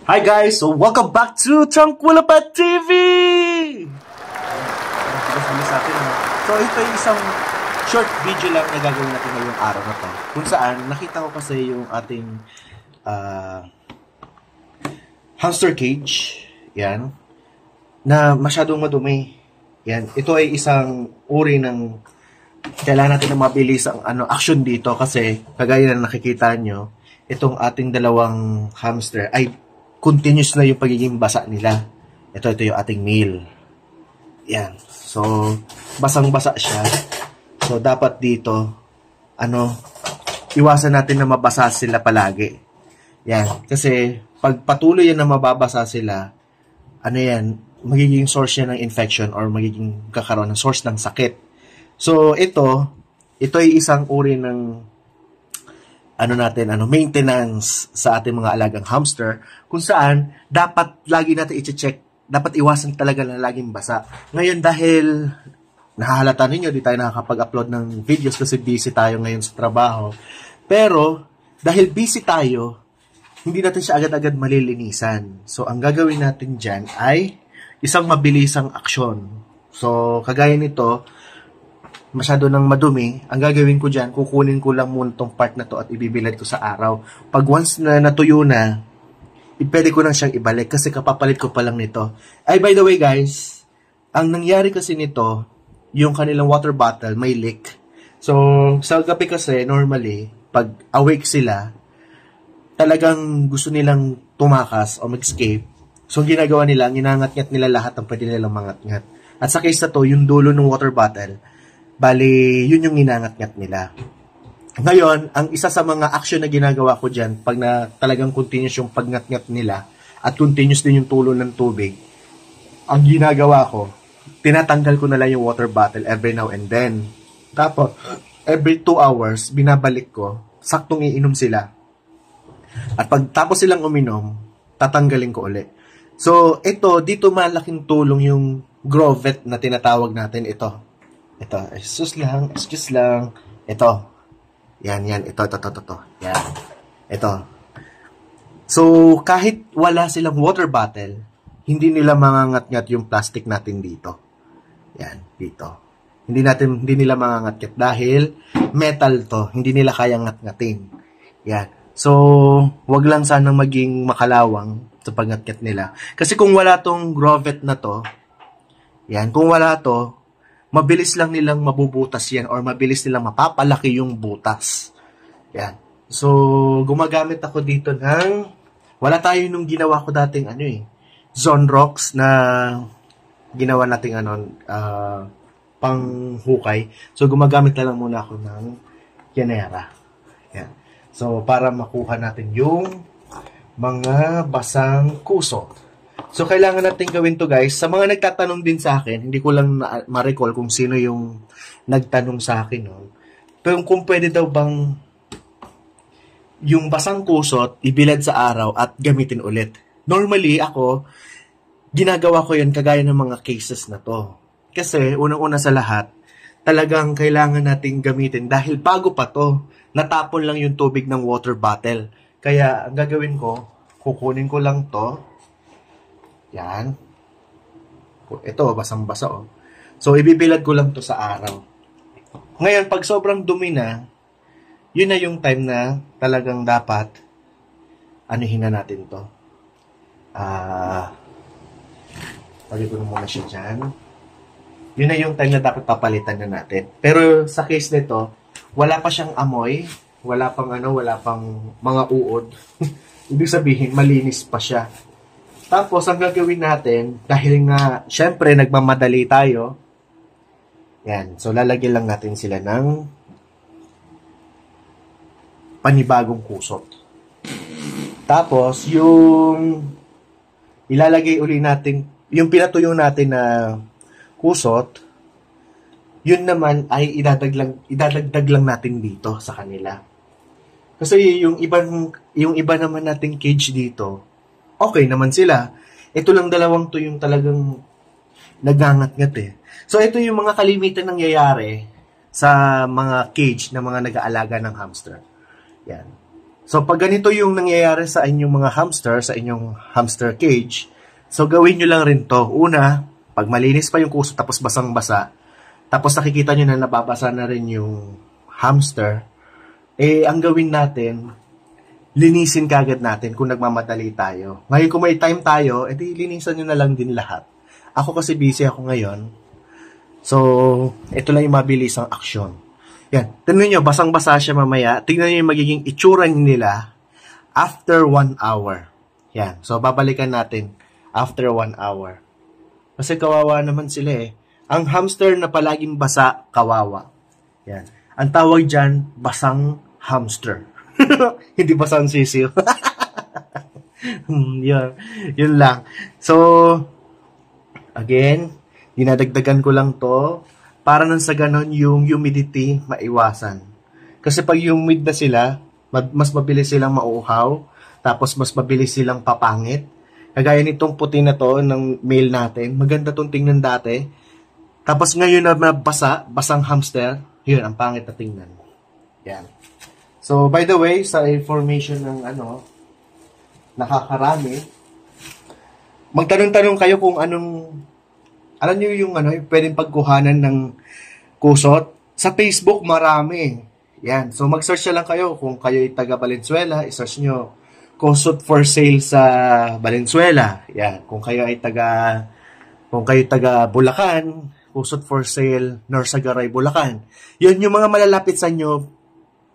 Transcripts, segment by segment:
Hi guys! So welcome back to Tranquilapa TV! So ito yung isang short video lang na gagawin natin ngayong araw na to. Kung saan nakita ko kasi yung ating hamster cage. Yan. Na masyadong madumi. Yan. Ito ay isang uri ng kailangan natin na mabilis ang action dito kasi kagaya na nakikita nyo, itong ating dalawang hamster ay continuous na yung pagiging basa nila. Ito yung ating meal. Yan. So, basang-basa siya. So, dapat dito, iwasan natin na mabasa sila palagi. Yan. Kasi, pag patuloy yan na mababasa sila, magiging source yan ng infection or magiging kakaroon ng source ng sakit. So, ito ay isang uri ng maintenance sa ating mga alagang hamster, kung saan dapat lagi natin i-check, dapat iwasan talaga na laging basa. Ngayon, dahil nahahalata ninyo, di tayo nakakapag-upload ng videos kasi busy tayo ngayon sa trabaho. Pero, dahil busy tayo, hindi natin siya agad-agad malilinisan. So, ang gagawin natin dyan ay isang mabilisang aksyon. So, kagaya nito, masyado nang madumi, ang gagawin ko dyan, kukunin ko lang muna tong part na to at ibibilad ko sa araw. Pag once na natuyo na, pwede ko nang siyang ibalik kasi kapapalit ko pa lang nito. Ay, by the way guys, ang nangyari kasi nito, yung kanilang water bottle may leak. So, sa gabi kasi, normally, pag awake sila, talagang gusto nilang tumakas o mag-escape. So, ginagawa nila, ginangat-ngat nila lahat ang pwede nilang mangat-ngat. At sa case na to, yung dulo ng water bottle, bali, yun yung ginangat-ngat nila. Ngayon, ang isa sa mga action na ginagawa ko dyan, pag na talagang continuous yung pagngat-ngat nila, at continuous din yung tulo ng tubig, ang ginagawa ko, tinatanggal ko na lang yung water bottle every now and then. Tapos, every 2 hours, binabalik ko, saktong iinom sila. At pag tapos silang uminom, tatanggalin ko ulit. So, dito malaking tulong yung Grovet na tinatawag natin ito. Ito, excuse lang. Ito. Yan, ito. Yan. Ito. So, kahit wala silang water bottle, hindi nila mangangat-ngat yung plastic natin dito. Yan, dito. Hindi nila mangangat-ngat dahil metal to. Hindi nila kayang ngat-ngatin. Yan. So, wag lang sanang maging makalawang sa pag-ngat-ngat nila. Kasi kung wala tong Grovet na to, yan, kung wala to, mabilis lang nilang mabubutas yan or mabilis nilang mapapalaki yung butas. Yan. So, gumagamit ako dito ng, wala tayo nung ginawa ko dating Zonrox na ginawa nating panghukay. So, gumagamit na lang muna ako ng Yanera. Yan. So, para makuha natin yung mga basang kuso. So, kailangan natin gawin to guys. Sa mga nagtatanong din sa akin, hindi ko lang ma-recall kung sino yung nagtanong sa akin. No? Pero kung pwede daw bang yung basang kusot, ibilad sa araw at gamitin ulit. Normally, ako, ginagawa ko yun kagaya ng mga cases na to. Kasi, unang-una sa lahat, talagang kailangan nating gamitin dahil bago pa to, natapon lang yung tubig ng water bottle. Kaya, ang gagawin ko, kukunin ko lang to. Yan. Ito, basang-basa oh. So, ibibilad ko lang to sa araw. Ngayon, pag sobrang dumi na, yun na yung time na talagang dapat anuhin na natin to. Pagay ko na muna siya dyan. Yun na yung time na dapat papalitan na natin. Pero sa case nito, wala pa siyang amoy, wala pang mga uod. Ibig sabihin, malinis pa siya. Tapos, ang gagawin natin, dahil nga, syempre, nagmamadali tayo, yan. So, lalagyan lang natin sila ng panibagong kusot. Tapos, yung ilalagay uli natin, yung pinatuyo natin na kusot, yun naman ay idadagdag lang natin dito sa kanila. Kasi yung iba naman nating cage dito, okay naman sila. Ito lang dalawang to yung talagang nagangat-ngat eh. So, ito yung mga kalimitan nangyayari sa mga cage na mga nag-aalaga ng hamster. Yan. So, pag ganito yung nangyayari sa inyong mga hamster, sa inyong hamster cage, so gawin nyo lang rin to. Una, pag malinis pa yung kuso tapos basang-basa, tapos nakikita nyo na nababasa na rin yung hamster, ang gawin natin, linisin kagad natin kung nagmamadali tayo. Ngayon kung may time tayo, edi linisan nyo na lang din lahat. Ako kasi busy ako ngayon. So, ito lang yung mabilisang aksyon. Yan. Tingnan nyo, basang-basa siya mamaya. Tingnan nyo yung magiging itsura nila after 1 hour. Yan. So, babalikan natin after 1 hour. Kasi kawawa naman sila eh. Ang hamster na palaging basa, kawawa. Yan. Ang tawag dyan, basang hamster. Hindi basang sisiw. Yun lang. So, again, dinadagdagan ko lang to para nang sa ganon yung humidity maiwasan. Kasi pag humid na sila, mas mabilis silang mauuhaw, tapos mas mabilis silang papangit. Kagaya nitong puti na to ng male natin, maganda tong tingnan dati. Tapos ngayon na basang hamster, yun, ang pangit na tingnan. Yan. So, by the way, sa information ng nakakarami, magtanong-tanong kayo kung anong, alam niyo yung pwedeng pagkuhanan ng kusot. Sa Facebook, marami. Yan. So, mag-search na lang kayo kung kayo ay taga Valenzuela, i-search nyo kusot for sale sa Valenzuela. Yan. Kung kayo taga Bulacan, kusot for sale, Norsagaray, Bulacan. Yun yung mga malalapit sa inyo,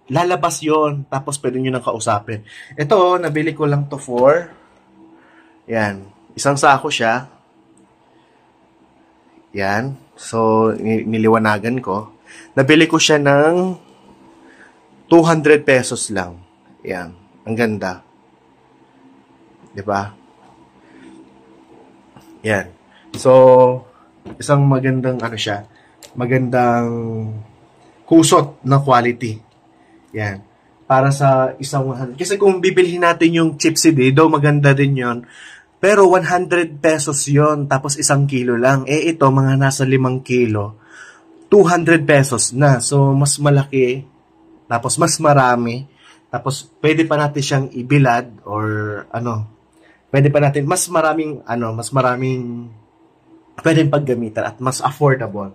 lalabas yon, tapos pwede nyo nang kausapin. Ito, nabili ko lang to for, yan, isang sako siya. Yan. So, niliwanagan ko. Nabili ko siya ng 200 pesos lang. Yan. Ang ganda. Diba? Yan. So, isang magandang siya. Magandang kusot na quality. Yan. Para sa isang 100. Kasi kung bibilhin natin yung Chipsy though maganda din yon. Pero 100 pesos yon, tapos 1 kilo lang. Ito, mga nasa 5 kilo, 200 pesos na. So, mas malaki, tapos mas marami, tapos pwede pa natin siyang ibilad, or pwede pa natin, mas maraming pwedeng paggamitan, at mas affordable.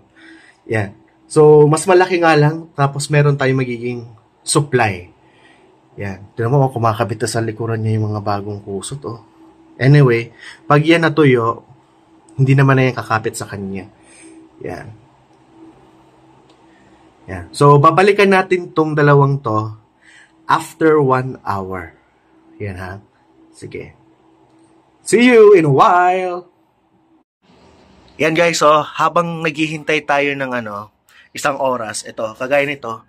Yan. So, mas malaki nga lang, tapos meron tayong magiging supply. Yan. Tignan mo, kumakabit sa likuran niya yung mga bagong kusot, oh. Anyway, pag yan natuyo, hindi naman na yan kakapit sa kanya. Yan. Yan. So, babalikan natin tong dalawang to after 1 hour. Yan ha. Sige. See you in a while! Yan guys, so, habang naghihintay tayo ng isang oras, ito, kagaya nito,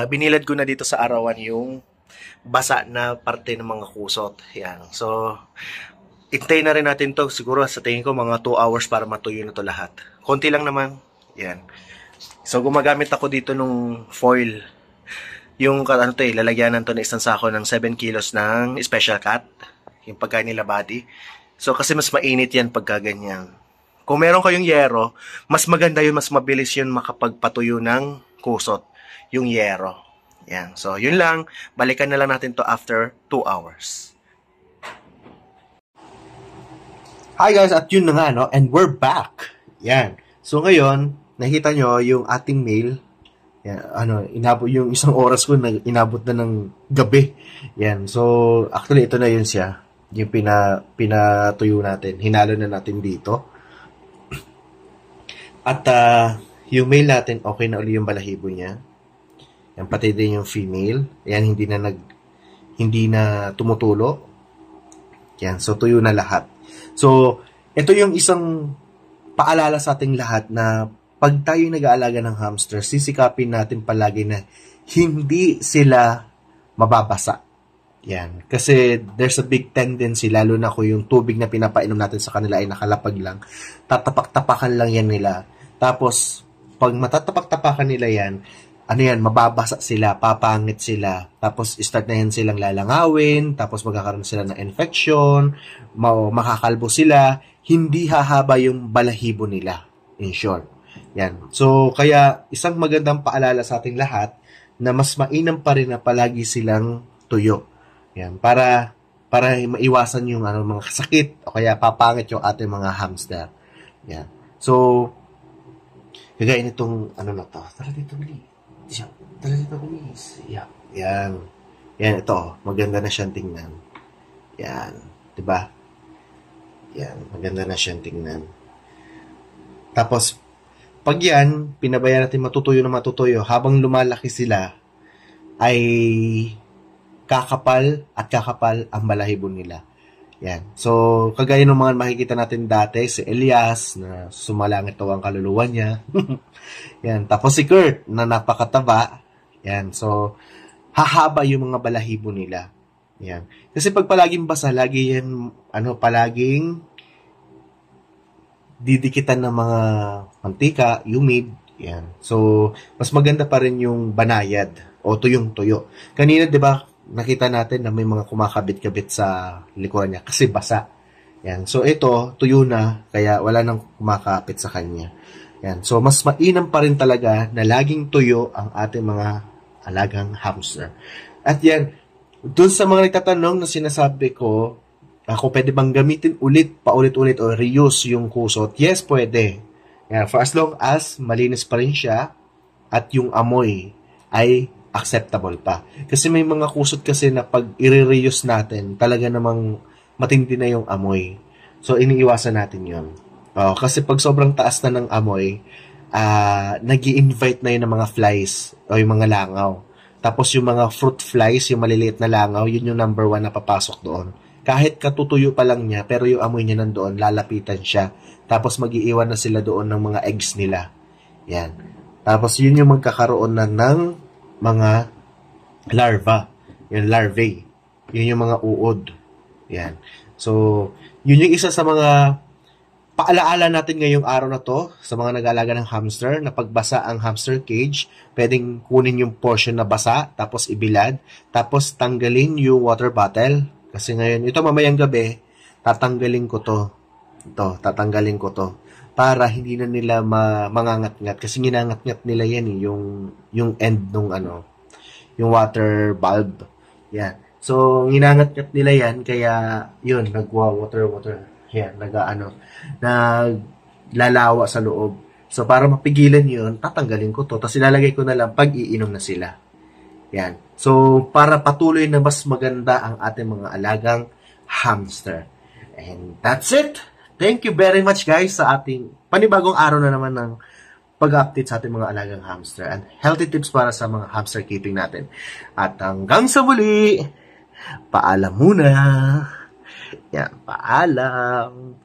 binilad ko na dito sa arawan yung basa na parte ng mga kusot. Yan. So, intay na rin natin to. Siguro sa tingin ko mga 2 hours para matuyo na to lahat. Konti lang naman. Yan. So, gumagamit ako dito nung foil. Yung, lalagyanan to na isang sako ng 7 kilos ng special cut. Yung pagka nila body. So, kasi mas mainit yan pagka ganyan. Kung meron kayong yero, mas maganda yun, mas mabilis yun makapagpatuyo ng kusot. Yung yero. Yan. So, yun lang. Balikan na lang natin to after 2 hours. Hi guys, at yun na nga, and we're back. Yan. So, ngayon, nakita nyo yung ating mail. Yan, inabot yung isang oras ko, inabot na ng gabi. Yan. So, actually, ito na yun siya. Yung pinatuyo natin. Hinalo na natin dito. At, yung male natin, okay na uli yung balahibo niya. Yan, pati din yung female. Yan, hindi na tumutulo. Yan, so tuyo na lahat. So, ito yung isang paalala sa ating lahat na pag tayo nag-aalaga ng hamster, sisikapin natin palagi na hindi sila mababasa. Yan. Kasi there's a big tendency, lalo na kung yung tubig na pinapainom natin sa kanila ay nakalapag lang, tatapak-tapakan lang yan nila. Tapos, pag matatapak-tapakan nila yan, mababasa sila, papangit sila, tapos start na yan silang lalangawin, tapos magkakaroon sila ng infection, makakalbo sila, hindi hahaba yung balahibo nila, in short. Yan. So, kaya isang magandang paalala sa ating lahat na mas mainam pa rin na palagi silang tuyo. Yan, para maiwasan yung mga sakit o kaya papangit yung ating mga hamster. Yan. So, kagaya nitong na to. Tara dito, Lee. Tara dito, please. Yan. Yan. Yan, ito. Maganda na siyang tingnan. Yan. Diba? Yan. Maganda na siyang tingnan. Tapos, pag yan, pinabayaan natin matutuyo na matutuyo, habang lumalaki sila, ay kakapal at kakapal ang balahibo nila. Yan. So, kagaya ng mga makikita natin dati, si Elias, na sumalangit daw ang kaluluwa niya. Yan. Tapos si Kurt, na napakataba. Yan. So, hahaba yung mga balahibo nila. Yan. Kasi pag palaging basa, lagi yan, palaging didikitan ng mga mantika, humid. Yan. So, mas maganda pa rin yung banayad o tuyong-tuyo. Kanina, di ba, nakita natin na may mga kumakabit-kabit sa likuran niya kasi basa. Yan. So, ito, tuyo na, kaya wala nang kumakapit sa kanya. Yan. So, mas mainam pa rin talaga na laging tuyo ang ating mga alagang hamster. At yan, dun sa mga nagtatanong na sinasabi ko, ako pwede bang gamitin ulit, paulit-ulit, o reuse yung kusot? Yes, pwede. Yan. For as long as malinis pa rin siya at yung amoy ay acceptable pa. Kasi may mga kusot kasi na pag i-reuse natin, talaga namang matindi na yung amoy. So, iniiwasan natin yun. Kasi pag sobrang taas na ng amoy, nag-i-invite na yun ng mga flies o yung mga langaw. Tapos yung mga fruit flies, yung maliliit na langaw, yun yung number 1 na papasok doon. Kahit katutuyo pa lang niya, pero yung amoy niya nandoon, lalapitan siya. Tapos mag-iiwan na sila doon ng mga eggs nila. Yan. Tapos yun yung magkakaroon na ng mga larva. Yung larvae. Yun yung mga uod. Yan. So, yun yung isa sa mga paalaala natin ngayong araw na to sa mga nag-aalaga ng hamster na pagbasa ang hamster cage, pwedeng kunin yung portion na basa, tapos ibilad, tapos tanggalin yung water bottle. Kasi ngayon, ito mamayang gabi, tatanggalin ko to. Tatanggalin ko to. Para hindi na nila mangangat-ngat. Kasi ginangat-ngat nila yan yung end nung yung water bulb. Yan. So, ginangat-ngat nila yan, kaya yun, nagwa-water. Yan, naglalawa sa loob. So, para mapigilan yun, tatanggalin ko to. Tapos ilalagay ko na lang pag iinom na sila. Yan. So, para patuloy na mas maganda ang ating mga alagang hamster. And that's it. Thank you very much guys sa ating panibagong araw na naman ng pag-update sa ating mga alagang hamster and healthy tips para sa mga hamster keeping natin. At hanggang sa muli, paalam muna. Yan, paalam.